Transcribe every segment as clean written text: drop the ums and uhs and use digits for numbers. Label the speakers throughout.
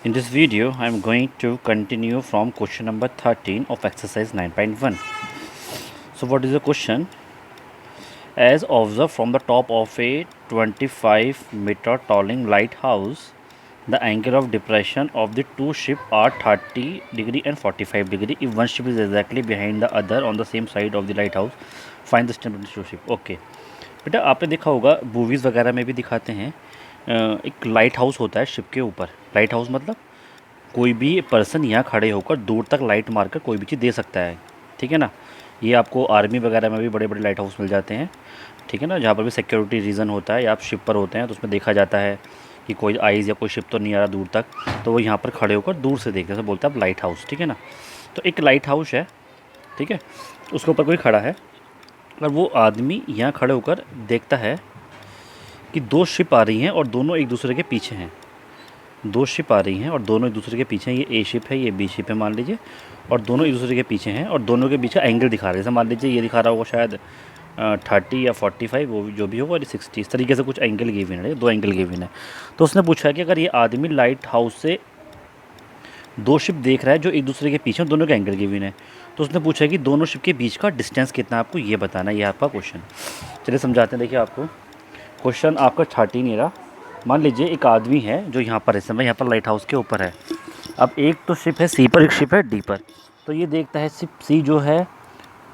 Speaker 1: In this video, I am going to continue from question number 13 of exercise 9.1. So what is the question? As observed from the top of a 25-meter towering lighthouse, the angle of depression of the two ships are 30 degree and 45 degree. If one ship is exactly behind the other on the same side of the lighthouse, find the distance between two ships. Okay. बेटा आपने देखा होगा movies वगैरह में भी दिखाते हैं एक लाइट हाउस होता है शिप के ऊपर। लाइट हाउस मतलब कोई भी पर्सन यहाँ खड़े होकर दूर तक लाइट मारकर कोई भी चीज़ दे सकता है, ठीक है ना। ये आपको आर्मी वगैरह में भी बड़े बड़े लाइट हाउस मिल जाते हैं, ठीक है ना, जहाँ पर भी सिक्योरिटी रीज़न होता है या आप शिप पर होते हैं तो उसमें देखा जाता है कि कोई आइज़ या कोई शिप तो नहीं आ रहा दूर तक, तो वो यहाँ पर खड़े होकर दूर से देखते हैं, बोलते हैं आप लाइट हाउस, ठीक है ना। तो एक लाइट हाउस है, ठीक है, उसके ऊपर कोई खड़ा है और वो आदमी यहाँ खड़े होकर देखता है कि दो शिप आ रही हैं और दोनों एक दूसरे के पीछे हैं। दो शिप आ रही हैं और दोनों एक दूसरे के पीछे हैं। ये ए शिप है, ये बी शिप है मान लीजिए, और दोनों एक दूसरे के पीछे हैं और दोनों के पीछे एंगल दिखा रहे हैं। जैसे मान लीजिए ये दिखा रहा होगा शायद 30 या 45, वो जो भी होगा, और 60, इस तरीके से कुछ एंगल गिवन है, दो एंगल गिवन है। तो उसने पूछा है कि अगर ये आदमी लाइट हाउस से दो शिप देख रहा है जो एक दूसरे के पीछे, दोनों के एंगल गिवन है, तो उसने पूछा है कि दोनों शिप के बीच का डिस्टेंस कितना है, आपको ये बताना है। ये आपका क्वेश्चन। चलिए समझाते हैं। देखिए आपको क्वेश्चन आपका 13 नहीं रहा। मान लीजिए एक आदमी है जो यहाँ पर इस समय यहाँ पर लाइट हाउस के ऊपर है। अब एक तो शिप है सी पर, एक शिप है डी पर। तो ये देखता है शिप सी जो है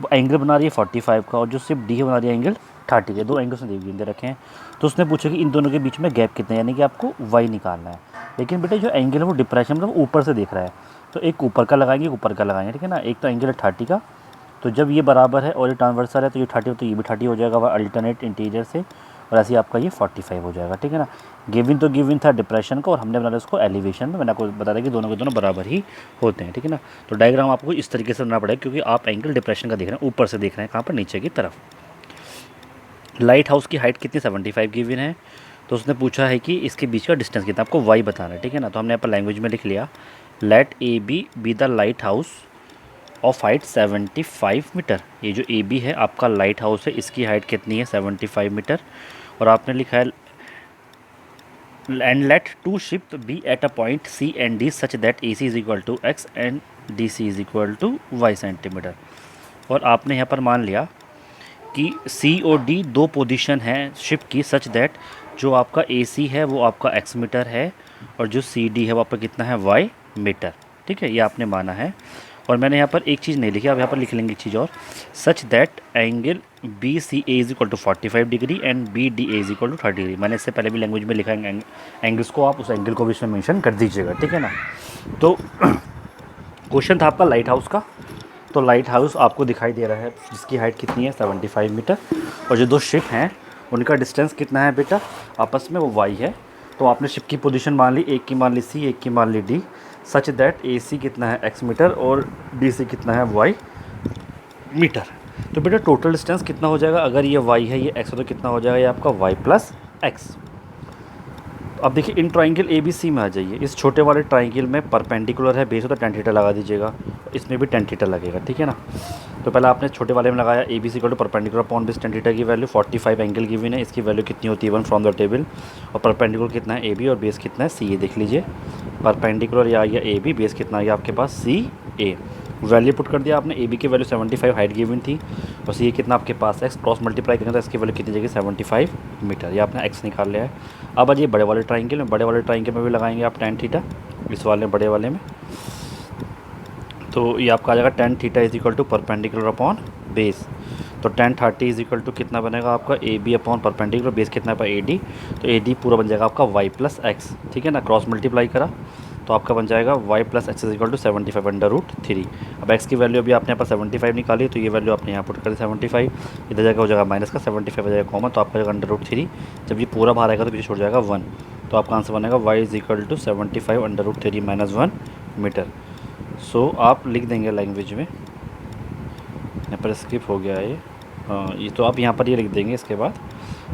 Speaker 1: वो एंगल बना रही है 45 का, और जो शिप डी है बना रही है एंगल 30 के। दो एंगल्स ने दे रखे हैं। तो उसने पूछा कि इन दोनों के बीच में गैप कितना है, यानी कि आपको वाई निकालना है। लेकिन बेटा जो एंगल है वो डिप्रेशन मतलब ऊपर से देख रहा है, तो एक ऊपर का लगाएंगे, ऊपर का लगाएंगे, ठीक है ना। एक तो एंगल है 30 का, तो जब ये बराबर है और ये ट्रांसवर्सल है तो ये 30 तो ये भी 30 हो जाएगा अल्टरनेट इंटीरियर से, और ऐसे ही आपका ये 45 हो जाएगा, ठीक है ना। गिवन तो गिवन था डिप्रेशन को, और हमने बना उसको एलिवेशन में। मैंने आपको बता दिया कि दोनों के दोनों बराबर ही होते हैं, ठीक है ना। तो डायग्राम आपको इस तरीके से बनाना पड़ेगा क्योंकि आप एंगल डिप्रेशन का देख रहे हैं, ऊपर से देख रहे हैं, कहाँ पर, नीचे की तरफ। लाइट हाउस की हाइट कितनी 75 गिवन है। तो उसने पूछा है कि इसके बीच का डिस्टेंस कितना, आपको वाई बताना है, ठीक है ना। तो हमने यहाँ पर लैंग्वेज में लिख लिया, let A B the light house of height 75 metre. ये जो ए बी है आपका लाइट हाउस है, इसकी हाइट कितनी है 75 मीटर। और आपने लिखा है and let two ship be at a point C and D such that A C is equal to X and D C is equal to Y centimetre. और आपने यहाँ पर मान लिया कि सी और डी दो पोजीशन है शिप की, सच दैट जो आपका ए सी है वो आपका एक्स मीटर है और जो सी डी है वो आपका कितना है वाई मीटर, ठीक है। ये आपने माना है। और मैंने यहाँ पर एक चीज़ नहीं लिखी, आप यहाँ पर लिख लेंगे एक चीज़ और, such that angle B C A is equal to 45 degree and B D A is equal to 30 degree. मैंने इससे पहले भी लैंग्वेज में लिखा है एंगल्स को, आप उस एंगल को भी इसमें मेंशन कर दीजिएगा, ठीक है ना। तो क्वेश्चन था आपका लाइट हाउस का। तो लाइट हाउस आपको दिखाई दे रहा है जिसकी हाइट कितनी है 75 मीटर, और जो दो शिप हैं उनका डिस्टेंस कितना है बेटा आपस में, वो वाई है। तो आपने शिप की पोजीशन मान ली, एक की मान ली सी, एक की मान ली डी, सच दैट ए सी कितना है एक्स मीटर और डी सी कितना है वाई मीटर। तो बेटा टोटल डिस्टेंस कितना हो जाएगा, अगर ये वाई है ये एक्स है तो कितना हो जाएगा, ये आपका वाई प्लस एक्स। अब देखिए इन ट्राइंगल ए बी सी में आ जाइए। इस छोटे वाले ट्राइंगल में परपेंडिकुलर है बेस हो तो टेन थीटा लगा दीजिएगा, इसमें भी टेन थीटा लगेगा, ठीक है ना। तो पहले आपने छोटे वाले में लगाया A B C equal to perpendicular upon base tan theta की वैल्यू 45 एंगल गिवन है, इसकी वैल्यू कितनी होती है 1 फ्रॉम द टेबल। और परपेंडिकुलर कितना है ए बी और बेस कितना है सी, ये देख लीजिए। परपेंडिकुलर या ए बी, बेस कितना है आपके पास सी ए। वैल्यू पुट कर दिया आपने, ए बी की वैल्यू 75 हाइट गिवन थी, बस ये कितना आपके पास एक्स, क्रॉस मल्टीप्लाई करेंगे तो इसकी वैल्यू कितनी जाएगी 75 मीटर, ये आपने एक्स निकाल लिया है। अब आज ये बड़े वाले ट्राइंगल में, बड़े वाले ट्राइंगल में भी लगाएंगे आप टेन थीटा, इस वाले बड़े वाले में। तो ये आपका आ जाएगा tan theta is equal to perpendicular upon base. तो टेन 30 इज इक्वल टू कितना बनेगा आपका A B upon perpendicular, base कितना है ए डी, तो ए डी पूरा बन जाएगा आपका वाई प्लस एक्स, ठीक है ना। क्रॉस मल्टीप्लाई करा तो आपका बन जाएगा Y plus X is equal to 75 under root 3। अब एक्स की वैल्यू अभी आपने यहाँ पर 75 निकाली, तो ये वैल्यू आपने यहाँ पुट कर दी 75, इधर जगह हो जाएगा माइनस का 75 हो जाएगा कॉमन, तो आपका जाएगा अंडर रूट 3। जब ये पूरा बाहर आएगा तो पीछे छोड़ जाएगा 1, तो आपका आंसर बनेगा y is equal to 75 under root 3 minus 1 meter. So आप लिख देंगे लैंग्वेज में, यहाँ पर स्किप हो गया है ये तो आप यहाँ पर ये लिख देंगे इसके बाद,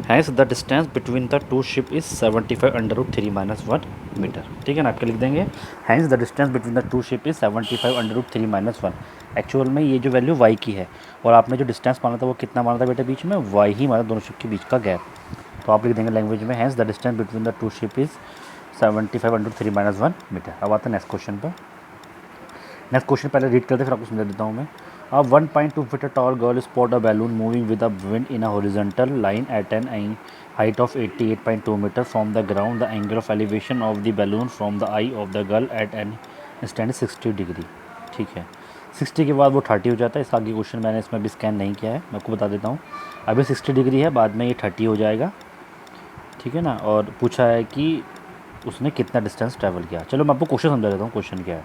Speaker 1: hence the distance between the two ship is 75 under root 3 minus 1 metre, ठीक है ना। आपके लिख देंगे hence the distance between the two ship is 75 under root 3 minus 1। Actual में ये जो वैल्यू वाई की है और आपने जो डिस्टेंस माना था वो कितना माना था बेटा बीच में, वाई ही माना दोनों शिप के बीच का गैप। तो आप लिख देंगे लैंग्वेज में hence the distance between the two ship is 75/3 - 1 metre. अब आते हैं नेक्स्ट क्वेश्चन पर। नेक्स्ट क्वेश्चन पहले रीड करते फिर आपको समझा देता हूँ मैं। 1.2 feet tall girl spot a balloon moving with a wind in a horizontal line at an height of 88.2 meter from the ground. The angle of elevation of the balloon from the eye of the girl at an instant is 60 degree. ठीक है, 60 के बाद वो 30 हो जाता है। इस आगे क्वेश्चन मैंने इसमें भी स्कैन नहीं किया है, मैं आपको बता देता हूँ। अभी 60 डिग्री है, बाद में ये 30 हो जाएगा। ठीक है ना, और पूछा है कि उसने कितना डिस्टेंस ट्रैवल किया। चलो मैं आपको क्वेश्चन समझा देता हूँ। क्वेश्चन क्या है,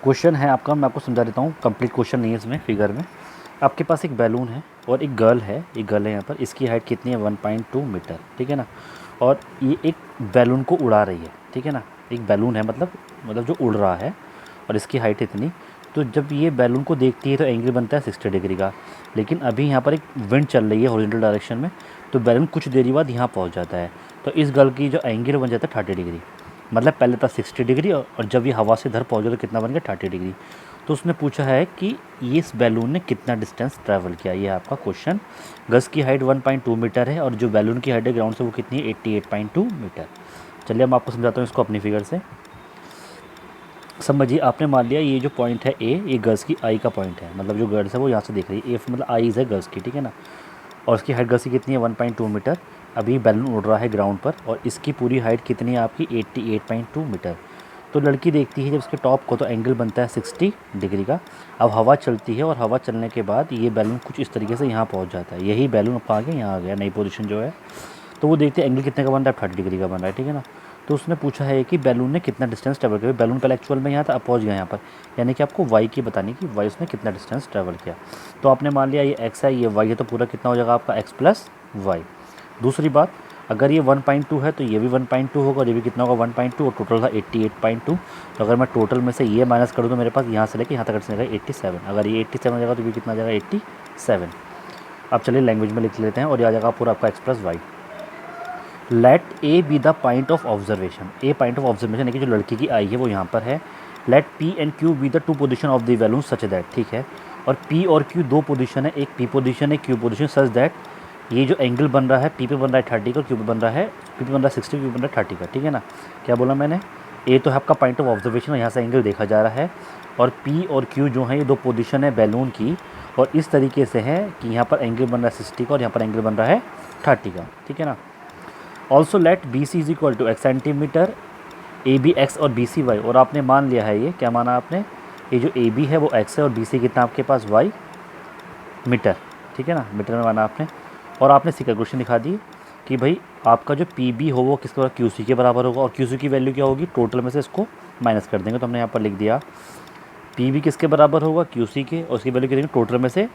Speaker 1: क्वेश्चन है आपका, मैं आपको समझा देता हूँ। कंप्लीट क्वेश्चन नहीं है इसमें, फिगर में आपके पास एक बैलून है और एक गर्ल है, यहाँ पर। इसकी हाइट कितनी है, 1.2 मीटर। ठीक है ना, और ये एक बैलून को उड़ा रही है। ठीक है ना, एक बैलून है मतलब जो उड़ रहा है, और इसकी हाइट इतनी। तो जब ये बैलून को देखती है तो एंगल बनता है 60 डिग्री का। लेकिन अभी यहाँ पर एक विंड चल रही है हॉरिजॉन्टल डायरेक्शन में, तो बैलून कुछ देरी बाद यहाँ पहुँच जाता है। तो इस गर्ल की जो एंगल बन जाता है 30 डिग्री। मतलब पहले था 60 डिग्री और जब ये हवा से इधर पहुँचे तो कितना बन गया, 30 डिग्री। तो उसने पूछा है कि ये इस बैलून ने कितना डिस्टेंस ट्रैवल किया। ये आपका क्वेश्चन। गज की हाइट 1.2 मीटर है और जो बैलून की हाइट है ग्राउंड से वो कितनी है, 88.2 मीटर। चलिए मैं आपको समझाता हूँ इसको अपनी फिगर से। समझिए, आपने मान लिया ये जो पॉइंट है ए, ये गर्ल्स की आई का पॉइंट है। मतलब जो गर्ल्स है वो यहाँ से देख रही है, ए मतलब आईज है गर्ल्स की। ठीक है ना, और इसकी हाइट गर्ल्स की कितनी है, 1.2 मीटर। अभी बैलून उड़ रहा है ग्राउंड पर और इसकी पूरी हाइट कितनी है आपकी, 88.2 मीटर। तो लड़की देखती है जब इसके टॉप को तो एंगल बनता है 60 डिग्री का। अब हवा चलती है और हवा चलने के बाद ये बैलून कुछ इस तरीके से यहाँ पहुँच जाता है। यही बैलून अब आगे यहाँ आ गया, नई पोजीशन जो है। तो वो देखते हैं एंगल कितने का बन रहा है, 30 डिग्री का बन रहा है। ठीक है ना, तो उसने पूछा है कि बैलून ने कितना डिस्टेंस ट्रैवल किया। बैलून पहले एक्चुअल में यहाँ था, अब पहुँच गया यहाँ पर। यानी कि आपको वाई की बतानी कि वाई उसने कितना डिस्टेंस ट्रैवल किया। तो आपने मान लिया ये एक्स है, ये वाई है, तो पूरा कितना हो जाएगा आपका, एक्स प्लस वाई। दूसरी बात, अगर ये 1.2 है तो ये भी 1.2 होगा और ये भी कितना होगा, 1.2, और टोटल था 88.2। तो अगर मैं टोटल में से ये माइनस करूँ तो मेरे पास यहाँ से लेके यहाँ तक जाएगा 87। अगर ये 87 हो जाएगा तो ये कितना आ जाएगा, 87। अब चलिए लैंग्वेज में लिख लेते हैं और ये आ जाएगा पूरा आपका X plus Y. Let A B the point of observation. A point of observation है कि जो लड़की की आई है वो यहाँ पर है। Let P and Q be the two position of the balloon such that. ठीक है, और पी और क्यू दो पोजीशन है, एक पी पोजीशन है, क्यू पोजीशन, सच दैट ये जो एंगल बन रहा है पी पे बन रहा है 30 का, क्यू पे बन रहा है, पी पे बन रहा है 60, क्यू पे बन रहा है 30 का। ठीक है ना, क्या बोला मैंने, ए तो है आपका पॉइंट ऑफ ऑब्जर्वेशन, यहाँ से एंगल देखा जा रहा है, और पी और क्यू जो है ये दो पोजीशन है बैलून की, और इस तरीके से है कि यहाँ पर एंगल बन रहा है 60 का और यहाँ पर एंगल बन रहा है 30 का। ठीक है ना, also let B C is equal to X centimetre, A B X और बी सी वाई। और आपने मान लिया है, ये क्या माना आपने, ये जो ए बी है वो एक्स है और बी सी कितना आपके पास वाई मीटर। ठीक है ना, मीटर में माना आपने। और आपने सी कैलकुलेशन दिखा दी कि भाई आपका जो पी बी हो वो किसके बराबर, क्यू सी के बराबर होगा, और क्यू सी की वैल्यू क्या होगी, टोटल में से इसको माइनस कर देंगे। तो हमने यहाँ पर लिख दिया पी बी किसके बराबर होगा, क्यू सी के, और उसकी वैल्यू क्या देंगे, टोटल में से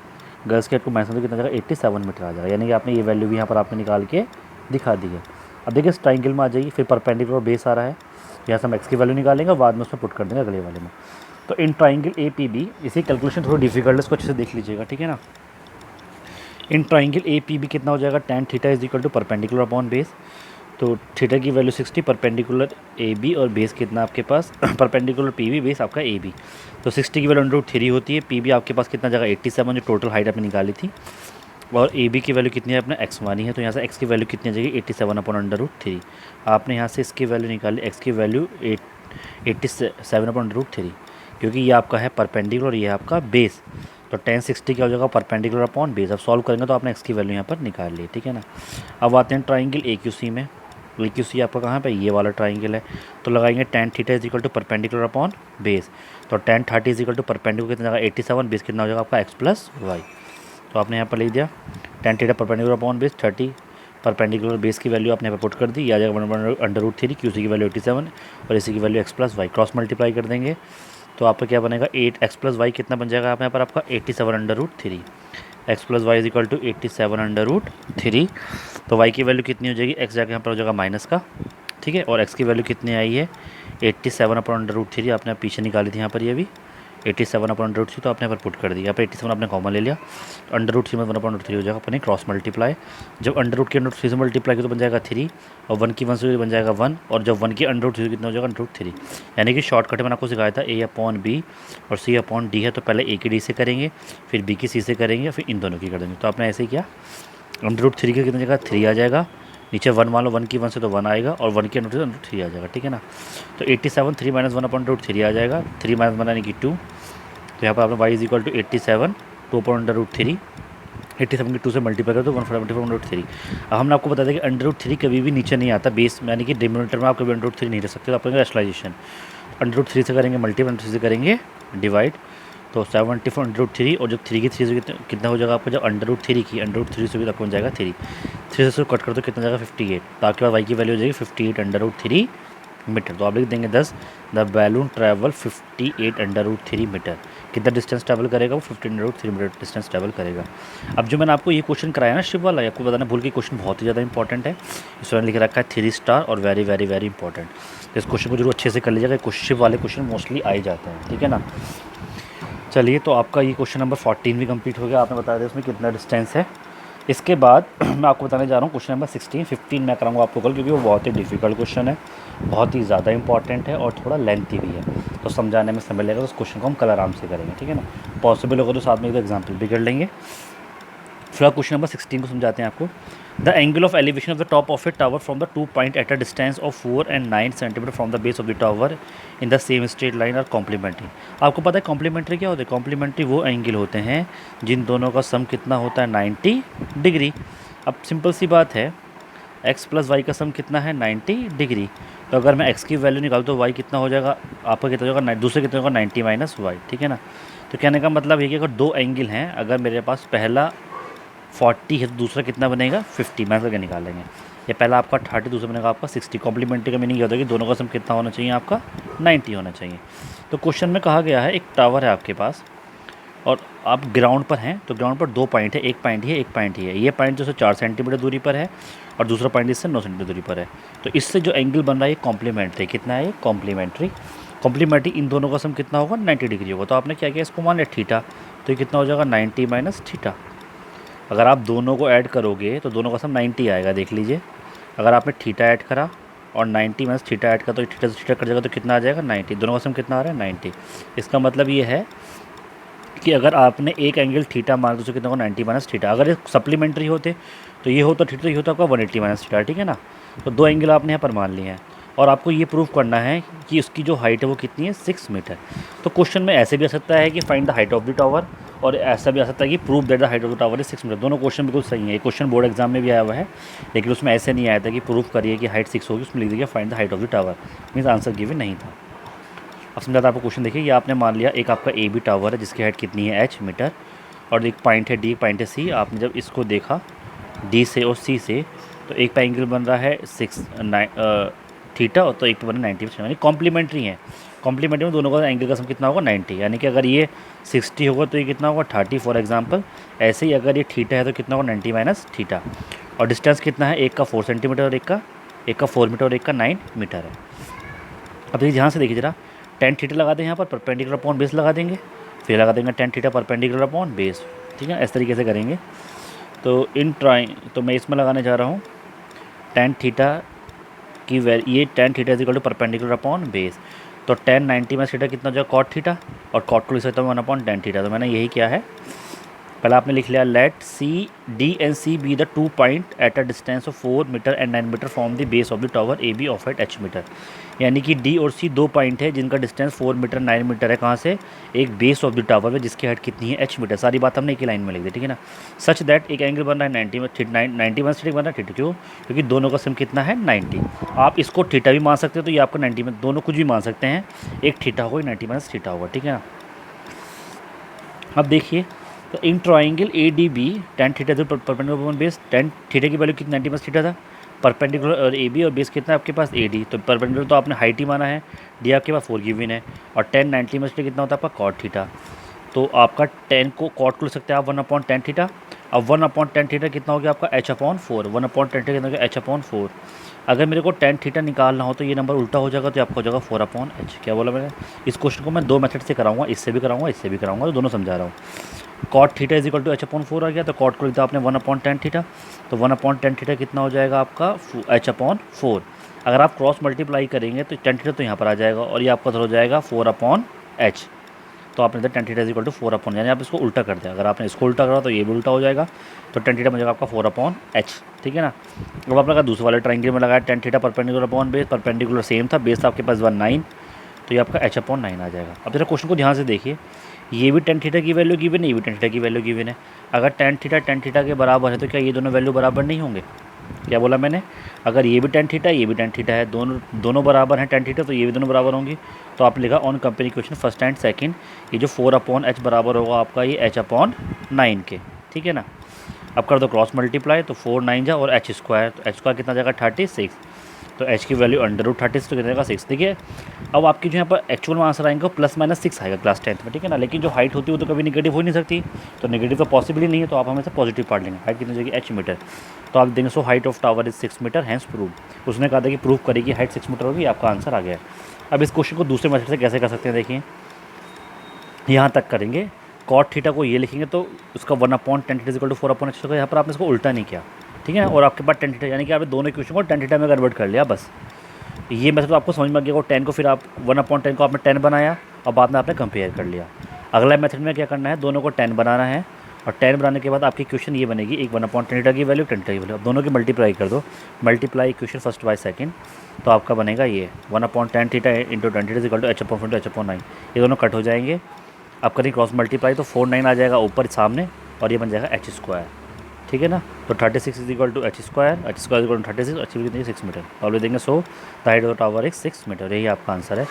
Speaker 1: गर्ल्स के हेड को माइनस करके कितना जाएगा, 87 मीटर आ जाएगा। यानी कि आपने ये वैल्यू भी यहाँ पर आपने निकाल के दिखा दी है। अब देखिए इस ट्राइंगल में आ जाइए, फिर परपेंडिकुलर बेस आ रहा है, यहाँ से हम एक्स की वैल्यू निकालेंगे और बाद में उसमें पुट कर देंगे अगले वाले में। तो in triangle A P B, इसी कैलकुलेशन थोड़ी डिफिकल्ट है, इसको अच्छे से देख लीजिएगा। ठीक है ना, in triangle A P B कितना हो जाएगा, tan theta is equal to perpendicular upon base. तो थीटा की वैल्यू 60, परपेंडिकुलर ए बी, और बेस कितना आपके पास परपेंडिकुलर पी बी, बेस आपका ए बी। तो 60 की वैल्यू √3 होती है, पी बी आपके पास कितना जाएगा 87, जो टोटल हाइट आपने निकाली थी, और ए बी की वैल्यू कितनी है अपना एक्स मानी है, तो यहाँ से एक्स की वैल्यू कितनी आ जाएगी 87/√3। आपने यहाँ से इसकी वैल्यू निकाली, एक्स की वैल्यू 87/√3, क्योंकि ये आपका है परपेंडिकुलर और ये आपका बेस। तो tan 60 क्या हो जाएगा, परपेंडिकुलर अपॉन बेस। अब सॉल्व करेंगे तो आपने एक्स की वैल्यू यहाँ पर निकाल ली। ठीक है ना, अब आते हैं ट्राइंगल ए क्यू सी में। ए क्यू सी आपका कहाँ पे, ये वाला ट्राइंगल है। तो लगाएंगे tan theta is equal to perpendicular upon base. तो tan 30 is equal to perpendicular कितना जाएगा 87, बेस कितना हो जाएगा आपका एक्स प्लस वाई। तो आपने यहाँ पर लिख दिया tan theta perpendicular upon base 30, perpendicular base की वैल्यू आपने यहाँ पर पुट कर दी, ये आ जाएगा 1/√3, क्यू सी की वैल्यू 87 और इसी की value X plus Y. Cross multiply कर देंगे तो आपका क्या बनेगा, 8x प्लस वाई कितना बन जाएगा आप यहाँ पर आपका 87/√3। X plus Y is equal to 87/√3। तो y की वैल्यू कितनी हो जाएगी, x जाके यहाँ पर हो जाएगा माइनस का। ठीक है, और x की वैल्यू कितनी आई है 87/√3, आपने पीछे निकाली थी यहाँ पर, ये भी 87/√3, तो आपने यहाँ पर पुट कर दिया। यहाँ पर 87 आपने कॉमन ले लिया, तो √3 में 1/3 हो जाएगा अपने क्रॉस मल्टीप्लाई। जब √3 के √3 से मल्टीप्लाई किया तो बन जाएगा 3, और 1 की 1 से बन जाएगा 1, और जब 1 की √3 कितना हो जाएगा √3। यानी कि शॉर्टकट मैंने आपको सिखाया था A/B और C/D है, तो पहले A की D से करेंगे, फिर B की C से करेंगे, फिर इन दोनों की कर देंगे। तो आपने ऐसे ही किया, √3 का कितना जाएगा 3 आ जाएगा, नीचे 1 मान लो, 1 की 1 से तो 1 आएगा और 1 की अंडर रूट 3 आ जाएगा, ठीक है ना। तो 87 3 माइनस 1 अपॉन रूट 3 आ जाएगा, 3 माइनस 1 यानी कि 2। तो यहाँ पर आपने y is equal to 87 2 upon under root 3, 87 की 2 से मल्टीप्लाई कर दो 174 अंडर रूट 3। अब हमने आपको बता दें कि अंडर रूट 3 कभी भी नीचे नहीं आता बेस में, यानी कि डिनोमिनेटर में आप कभी अंडर रूट 3 नहीं रख सकते, तो आप करेंगे रैशनलाइजेशन। अंडर रूट 3 से करेंगे मल्टीप्लाई, अंडर 3 से करेंगे डिवाइड, तो 74 अंडर रूट 3 और जब 3 की 3 से कितना हो जाएगा आपका, जब अंडर रूट 3 की अंडर रूट 3 से भी तक बन जाएगा 3 से कट कर दो कितना जाएगा 58, तो आपके पास वाई की वैल्यू हो जाएगी 58 अंडर रूट 3 मीटर। तो आप लिख देंगे 10 the balloon travel 58 under root 3 metre. कितना डिस्टेंस ट्रैवल करेगा वो 15 under root 3 metre distance travel करेगा। अब जो मैंने आपको ये क्वेश्चन कराया ना शिव वाला, आपको बताना भूल के, क्वेश्चन बहुत ही ज़्यादा इंपॉर्टेंट है। इसमें लिख रखा है 3 स्टार और वेरी वेरी वेरी इंपॉर्टेंट। इस क्वेश्चन को जरूर अच्छे से कर लीजिएगा, शिव वाले क्वेश्चन मोस्टली आ ही जाते हैं, ठीक है ना। चलिए, तो आपका ये क्वेश्चन नंबर 14 भी कंप्लीट हो गया, आपने बता दिया उसमें कितना डिस्टेंस है। इसके बाद मैं आपको बताने जा रहा हूँ क्वेश्चन नंबर 16 15 मैं कराऊंगा आपको कल, क्योंकि वो बहुत ही डिफिकल्ट क्वेश्चन है, बहुत ही ज़्यादा इंपॉर्टेंट है और थोड़ा लेंथी भी है, तो समझाने में समय लगेगा। उस क्वेश्चन को हम कल आराम से करेंगे, ठीक है ना। पॉसिबल होगा तो साथ में एक एग्जाम्पल भी कर लेंगे। फिलहाल क्वेश्चन नंबर 16 को समझाते हैं आपको। The angle of elevation of the top of a tower from the 2 point at a distance of 4 and 9 centimetre from the base of the tower in the same straight line are complementary. आपको पता है complementary क्या होता है? Complementary वो angle होते हैं जिन दोनों का सम कितना होता है 90 डिग्री। अब सिंपल सी बात है, x प्लस वाई का सम कितना है 90 डिग्री। तो अगर मैं x की वैल्यू निकालूँ तो y कितना हो जाएगा आपका, कितना होगा दूसरे कितना होगा 90 माइनस वाई, ठीक है ना। तो कहने का मतलब ये कि अगर दो एंगल हैं, अगर मेरे पास पहला 40 है तो दूसरा कितना बनेगा 50, मैं करके निकालेंगे। ये पहला आपका 30, दूसरा बनेगा आपका 60। कॉम्प्लीमेंट्री का मीनिंग ये होता है कि दोनों का सम कितना होना चाहिए आपका 90 होना चाहिए। तो क्वेश्चन में कहा गया है एक टावर है आपके पास और आप ग्राउंड पर हैं, तो ग्राउंड पर 2 पॉइंट है, एक पॉइंट ही है, एक पॉइंट ही है। ये पॉइंट जो है 4 सेंटीमीटर दूरी पर है और दूसरा पॉइंट इससे 9 सेंटीमीटर दूरी पर है। तो इससे जो एंगल बन रहा है ये कॉम्प्लीमेंट्री, कितना है ये कॉम्प्लीमेंट्री। कॉम्प्लीमेंट्री इन दोनों का सम कितना होगा 90 डिग्री होगा। तो आपने क्या किया, इसको मान लिया थीटा, तो ये कितना हो जाएगा 90 माइनस थीटा। अगर आप दोनों को ऐड करोगे तो दोनों का सम 90 आएगा, देख लीजिए। अगर आपने थीटा ऐड करा और 90 माइनस थीटा ऐड करा तो थीटा से थीटा कट जाएगा, तो कितना आ जाएगा 90। दोनों का सम कितना आ रहा है 90। इसका मतलब ये है कि अगर आपने एक एंगल थीटा मान तो कितना होगा 90 माइनस थीटा। अगर ये सप्लीमेंट्री होते तो ये होता थीटा, ये होता आपका 180 माइनस थीटा, ठीक है ना। तो 2 एंगल आपने यहाँ पर मान लिए हैं और आपको ये प्रूव करना है कि उसकी जो हाइट है वो कितनी है 6 मीटर। तो क्वेश्चन में ऐसे भी आ सकता है कि find the height of the tower, और ऐसा भी आ सकता है कि prove that the height of the tower is 6 metre. दोनों क्वेश्चन बिल्कुल सही है। ये क्वेश्चन बोर्ड एग्जाम में भी आया हुआ है, लेकिन उसमें ऐसे नहीं आया था कि प्रूव करिए कि हाइट 6 होगी, उसमें लिख दीजिए find the height of the tower, means answer given नहीं था। अब समझाता आपको क्वेश्चन देखिए, ये आपने मान लिया एक आपका ए बी टावर है जिसकी हाइट कितनी है h मीटर, और एक पॉइंट है डी, पॉइंट है सी। आपने जब इसको देखा डी से और सी से, तो एक पे एंगल बन रहा है 6 थीटा और तो एक पे बन रहा है 90, यानी कॉम्प्लीमेंट्री है। कॉम्प्लीमेंट्री में दोनों का एंगल का सम कितना होगा 90, यानी कि अगर ये 60 होगा तो ये कितना होगा 30 फॉर एग्जांपल। ऐसे ही अगर ये थीटा है तो कितना होगा 90 माइनस थीटा। और डिस्टेंस कितना है, एक का 4 सेंटीमीटर और एक का 4 मीटर और एक का 9 मीटर है। अब ये ध्यान से देखिए जरा, टेन थीटा लगा दें यहाँ पर, परपेंडिकुलर अपॉन बेस लगा देंगे, फिर लगा देंगे ten theta perpendicular upon base, ठीक है। इस तरीके से करेंगे। तो मैं इसमें लगाने जा रहा हूँ टेन थीटा की ये tan theta is equal to perpendicular upon base. तो टेन 90 में थीटा कितना हो जाएगा कॉट थीटा, और कॉट को लिख सकता हूँ 1 अपॉन टेन थीटा। तो मैंने यही किया है, पहले आपने लिख लिया let C D and C B the 2 point at a distance of 4 metre and 9 metre from the base of the tower A B of at h metre. यानी कि डी और सी 2 पॉइंट है जिनका डिस्टेंस 4 मीटर 9 मीटर है, कहाँ से, एक base of the tower में जिसकी हाइट कितनी है h मीटर। सारी बात हमने एक ही लाइन में लिख दी, ठीक है ना। सच दैट एक एंगल बन रहा है 90 में थीटा बन रहा है, क्यों, क्योंकि दोनों का सम कितना है 90। आप इसको थीटा भी मान सकते हो, तो ये आपका 90 में, दोनों कुछ भी मान सकते हैं, एक थीटा होगा 90 माइनस थीटा होगा, ठीक है ना। अब देखिए, तो in triangle A D B tan theta perpendicular upon base, tan theta की वैल्यू कितनी 90 माइनस थीटा था, परपेंडिकुलर और ए बी, और बेस कितना है आपके पास ए डी। तो परपेंडिकुलर तो आपने हाइट ही माना है, डी आपके पास 4 गिवन है, और टेन 90 माइनस कितना होता है आपका कॉट थीटा। तो आपका 10 को कॉट को लिख सकते हैं आप 1 अपॉन टेन थीटा। अब 1 अपॉन टेन थीटा कितना हो गया आपका h upon 4, 1 upon tan theta कितना हो गया h अपॉन 4। अगर मेरे को टेन थीटा निकालना हो तो ये नंबर उल्टा हो जाएगा, तो आपका हो जाएगा 4 अपॉन h। क्या बोला मैंने, इस क्वेश्चन को मैं 2 मेथड से कराऊंगा, इससे भी कराऊंगा, इससे भी कराऊंगा, तो दोनों समझा रहा हूँ। Cot theta is equal to h upon 4 आ गया, तो कॉट को लिखता आपने 1 अपॉन टेन थीटा। तो 1 अपॉन टेन थीटा कितना हो जाएगा आपका h अपॉन 4। अगर आप क्रॉस मल्टीप्लाई करेंगे तो टेन थीटा तो यहाँ पर आ जाएगा, और ये आपका हो जाएगा 4 अपॉन h। तो आपने दिया tan theta is equal to 4 यानी आप इसको उल्टा कर दें। अगर आपने इसको उल्टा करा तो ये भी उल्टा हो जाएगा, तो टेन थीटा बन आपका 4/h, ठीक है ना। अब आपने दूसरे वाले ट्राइंगल में लगाया ten theta perpendicular upon base, perpendicular same था, बेस था आपके पास 9, तो ये आपका h/9 आ जाएगा। अब जरा क्वेश्चन को ध्यान से देखिए, ये भी टेन थीटा की वैल्यू गिवन है, ये भी टेन थीटा की वैल्यू गिवन है। अगर टेन थीटा के बराबर है तो क्या ये दोनों वैल्यू बराबर नहीं होंगे? क्या बोला मैंने? अगर ये भी टेन थीटा, ये भी टेन थीटा है, दोनों बराबर हैं टेन थीटा, तो ये भी दोनों बराबर होंगी। तो आप लिखा on comparing question first and second, ये जो 4/h बराबर होगा आपका ये h/9 के, ठीक है ना। अब कर दो क्रॉस मल्टीप्लाई, तो 4 9 जा और h स्क्वायर, तो h स्क्वायर कितना जाएगा 36, तो h की वैल्यू √36 तो कितना जाएगा 6। देखिए अब आपकी जो यहाँ पर एक्चुअल में आंसर आएंगे +-6 आएगा क्लास 10th में, ठीक है ना। लेकिन जो हाइट होती है वो तो कभी नेगेटिव हो नहीं सकती, तो नेगेटिव तो पॉसिबल ही नहीं है, तो आप हमेशा पॉजिटिव पार्ट लेंगे। हाइट कितनी जाएगी h मीटर, तो आप देंगे so height of tower is 6 metre, hence prove. उसने कहा था कि प्रूव करेगी हाइट 6 मीटर होगी, आपका आंसर आ गया। अब इस क्वेश्चन को दूसरे मेथड से कैसे कर सकते हैं, देखिए यहाँ तक करेंगे, कॉट थीटा को ये लिखेंगे तो उसका 1/10 थीटा इक्वल टू 4/h होगा। यहाँ पर आपने इसको उल्टा नहीं किया, ठीक है ना, और आपके पास टेन थीटा, यानी कि आपने दोनों इक्वेशन को टेन थीटा में कन्वर्ट कर लिया बस। ये मेथड तो आपको समझ में आ गया। 10 को फिर आप 1/10 को आपने 10 बनाया और बाद में आपने कंपेयर कर लिया। अगला मेथड में क्या करना है, दोनों को 10 बनाना है, और 10 बनाने के बाद आपकी इक्वेशन ये बनेगी, एक 1/10 थीटा की वैल्यू, 10 थीटा की वैल्यू, अब दोनों की मल्टीप्लाई कर दो, multiply equation first by second, तो आपका बनेगा ये 1/10 theta into 10 theta equal to h/9, ये दोनों कट हो जाएंगे। आप करें क्रॉस मल्टीप्लाई तो 4 9 आ जाएगा ऊपर सामने, और ये बन जाएगा h स्क्वायर, ठीक है ना। तो 36 is equal to h square equal to 36, अच्छी कितनी 6 मीटर, तो आप ले देंगे so the height of tower is 6 metre, यही आपका आंसर है।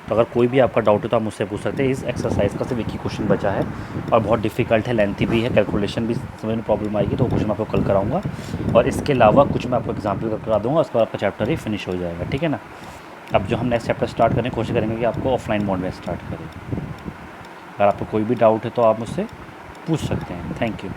Speaker 1: तो अगर कोई भी आपका डाउट है तो आप मुझसे पूछ सकते हैं। इस एक्सरसाइज का सिर्फ एक ही क्वेश्चन बचा है और बहुत डिफिकल्ट है, लेंथी भी है, कैलकुलेशन भी समझ में प्रॉब्लम आएगी, तो वो क्वेश्चन मैं आपको कल कराऊंगा, और इसके अलावा कुछ मैं आपको एग्जाम्पल करा दूँगा, उसके बाद आपका चैप्टर ही फिनिश हो जाएगा, ठीक है ना। अब जो हम नेक्स्ट चैप्टर स्टार्ट करने की कोशिश करेंगे कि आपको ऑफलाइन मोड में स्टार्ट करें। अगर आपको कोई भी डाउट है तो आप मुझसे पूछ सकते हैं। Thank you.